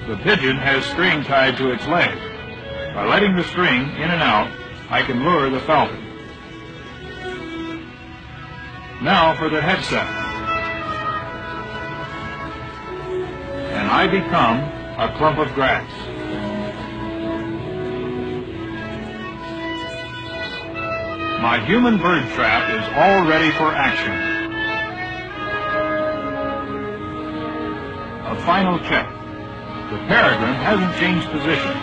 The pigeon has string tied to its leg. By letting the string in and out, I can lure the falcon. Now for the headset. And I become a clump of grass. My human bird trap is all ready for action. A final check. The peregrine hasn't changed position.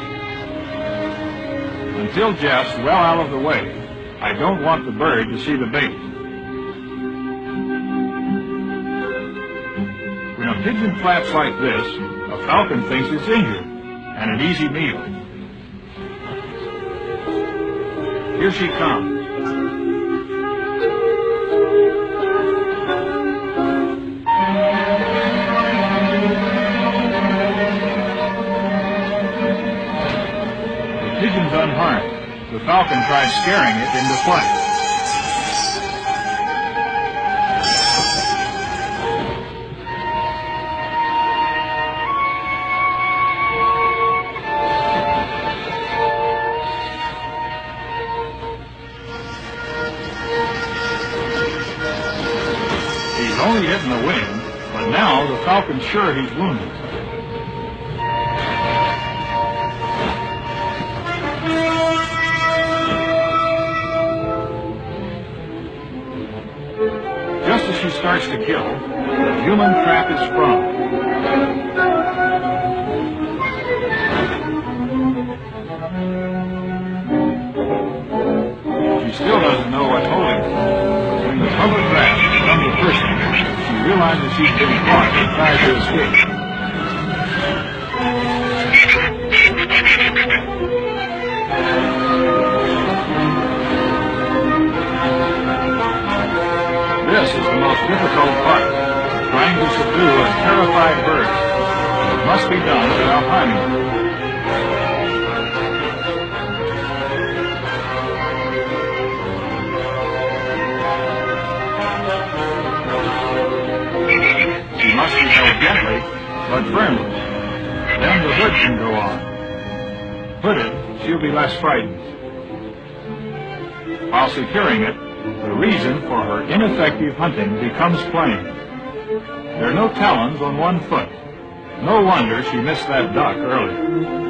Until Jeff's well out of the way, I don't want the bird to see the bait. When a pigeon flaps like this, a falcon thinks it's injured and an easy meal. Here she comes. The pigeon's unharmed. The falcon tries scaring it into flight. He's only hitting the wing, but now the falcon's sure he's wounded. Just as she starts to kill, the human trap is sprung. She still doesn't know what's holding her. When the clump of grass becomes a person, she realizes she's been caught and tries to escape. This is the most difficult part, trying to subdue a terrified bird. It must be done without harming her. She must be held gently, but firmly. Then the hood can go on. Hooded, she'll be less frightened. While securing it, the reason for her ineffective hunting becomes plain. There are no talons on one foot. No wonder she missed that duck earlier.